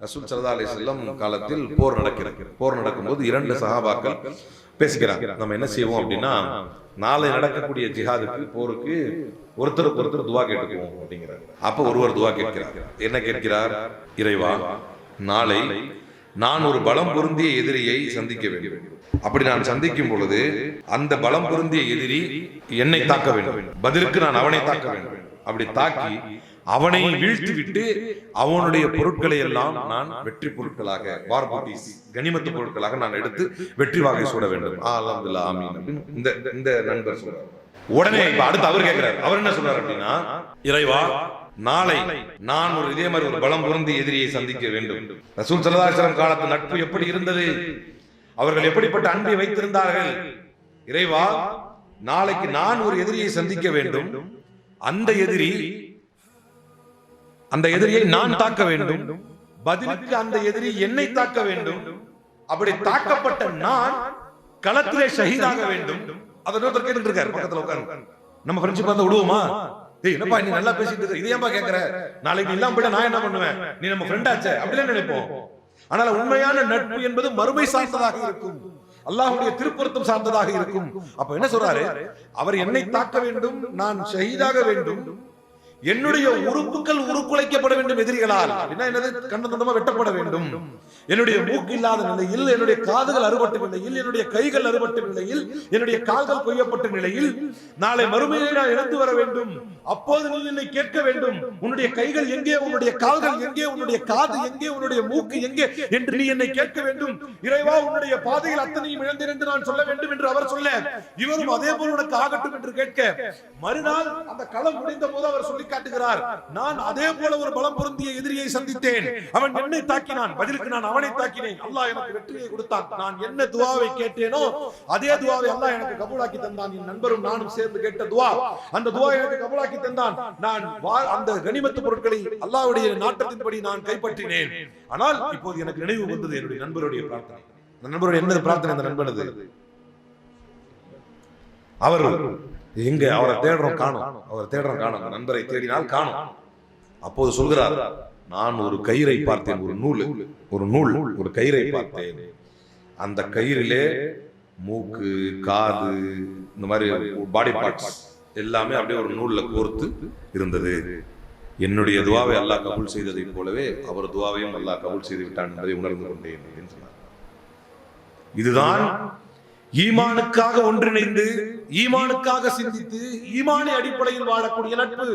ரசூல் ஸல்லல்லாஹு அலைஹி வஸல்லம் காலத்தில் போர் நடக்கும்போது 2 சஹாபாக்கள் பேசிக்கிறாங்க, நம்ம என்ன செய்வோம் அப்படின்னா, நாளை நடக்கக்கூடிய ஜிஹாதுக்கு போருக்கு ஒருத்தருக்கு ஒருத்தர் துவா கேட்டுக்குவோம் அப்படிங்கிறார். அப்ப ஒருவர் துவா கேட்கிறார். என்ன கேட்கிறார்? இறைவா, நாளை நான் ஒரு பலம் பொருந்திய எதிரியை சந்திக்க வேண்டும். அப்படி நான் சந்திக்கும் பொழுது அந்த பலம் பொருந்திய எதிரி என்னை தாக்க வேண்டும், பதிலுக்கு நான் அவனை தாக்க வேண்டும். அப்படி தாக்கி அவனை வீழ்த்தி விட்டு அவனுடைய பொருட்களை எல்லாம் நான் வெற்றி பொருட்களாக, வார்பூட்டிஸ், கனிமத்து பொருட்களாக நான் எடுத்து வெற்றி வாகை சூட வேண்டும். அல்ஹம்துலில்லாஹ், ஆமீன் அப்படின்னு இந்த நண்பர் சொல்றார். உடனே இப்ப அடுத்து அவர் கேட்கிறார். அவர் என்ன சொல்றாரு அப்படின்னா, இறைவா, நாளை நான் இதே மாதிரி ஒரு பலம் பொருந்திய எதிரியை சந்திக்க வேண்டும். ரசூல் ஸல்லல்லாஹு அலைஹி வஸல்லம் காலத்து நட்பு எப்படி இருந்தது, அவர்கள் எப்படிப்பட்ட அன்பை வைத்திருந்தார்கள். இறைவா, நாளைக்கு நான் ஒரு எதிரியை சந்திக்க வேண்டும், அந்த எதிரியை நான் தாக்க வேண்டும், பதிலுக்கு அந்த எதிரி என்னை தாக்க வேண்டும். அப்படி தாக்கப்பட்ட நான் களத்திலே ஷஹீதாக வேண்டும். அதை ஒருத்தர் கேட்டுட்டு இருக்காரு பக்கத்துல உட்கார்ந்து. நம்ம ஃப்ரெண்ட்ஷிப் வந்து விடுவோமா? ஏய், என்னப்பா நீ நல்லா பேசிட்டு இருக்க, இதையப்பா கேட்கற, நாளைக்கு இல்லாம போயிட்டா நான் என்ன பண்ணுவேன், நீ நம்ம ஃப்ரெண்ட் ஆச்சே அப்படிலாம் நினைப்போம். ஆனால் உண்மையான நட்பு என்பது மறுமை சார்ந்ததாக இருக்கும், அல்லாஹ்வுடைய திருப்பொருத்தம் சார்ந்ததாக இருக்கும். அப்ப என்ன சொல்றாரு? அவர் என்னை தாக்க வேண்டும், நான் ஷஹீதாக வேண்டும், என்னுடைய உறுப்புகள் உருக்குலைக்கப்பட வேண்டும் எதிரிகளால். அப்படின்னா என்னது? கண்டந்தமா வெட்டப்பட வேண்டும். என்னுடைய மூக்கு இல்லாத நிலையில், என்னுடைய காதுகள் அறுபட்ட நிலையில், என்னுடைய கைகள் அறுபட்ட நிலையில், என்னுடைய கால்கள் கொய்யப்பட்ட நிலையில் நாளை மறுமையை நான் இழந்து வர வேண்டும். அப்போது நீ என்னை கேட்க வேண்டும், உன்னுடைய கைகள் எங்கே, உன்னுடைய கால்கள் எங்கே, உன்னுடைய காது எங்கே, உன்னுடைய மூக்கு எங்கே என்று நீ என்னை கேட்க வேண்டும். இறைவா, உன்னுடைய பாதையில் அத்தனையும் இழந்தேன் என்று நான் சொல்ல வேண்டும் என்று அவர் சொல்ல, இவரும் அதே போல் உனக்கு ஆகட்டும் என்று கேட்க, மறுநாள் அந்த களம் முடிந்த போது அவர் சொல்லி காட்டுகிறார், நான் அதே போல ஒரு பலம் பொருந்திய எதிரியை சந்தித்தேன், அவன் என்னை தாக்கினான், பதிலுக்கு நான் அவனை தாக்கினேன், அல்லாஹ் எனக்கு வெற்றியை கொடுத்தான், நான் என்ன துஆவை கேட்டேனோ அதே துஆவை அல்லாஹ் எனக்கு கபூலாக்கி தந்தான். என் நண்பரும் நானும் சேர்ந்து கேட்ட துஆ, அந்த துஆ எனக்கு கபூலாக்கி தந்தான். நான் அந்த கனிமத்து பொருட்களை அல்லாஹ்வுடைய நாட்டத்தின்படி நான் கைப்பற்றினேன். ஆனால் இப்போது எனக்கு நினைவு வந்தது என்னுடைய நண்பருடைய பிரார்த்தனை. அந்த நண்பருடைய என்ன பிரார்த்தனை? அந்த நண்பனது, அவர் எங்க, அவரை தேடுறோம் காணோம், அந்த நண்பரை தேடினால் காணோம். அப்போது சொல்கிறார், நான் ஒரு கயிறை பார்த்தேன், ஒரு கயிறை பார்த்தேன், அந்த கயிறிலே மூக்கு, காது, இந்த மாதிரி பாடி பார்ட்ஸ் எல்லாமே அப்படியே ஒரு நூல்ல கோர்த்து இருந்தது. என்னுடைய துஆவை அல்லாஹ் கபூல் செய்ததை போலவே அவர் துஆவையும் அல்லாஹ் கபூல் செய்து விட்டான் என்பதை உணர்ந்து கொண்டேன் என்று சொன்னார். இதுதான் ஈமானுக்காக ஒன்றிணைந்து, ஈமானுக்காக சிந்தித்து, ஈமானின் அடிப்படையில் வாழக்கூடிய நட்பு.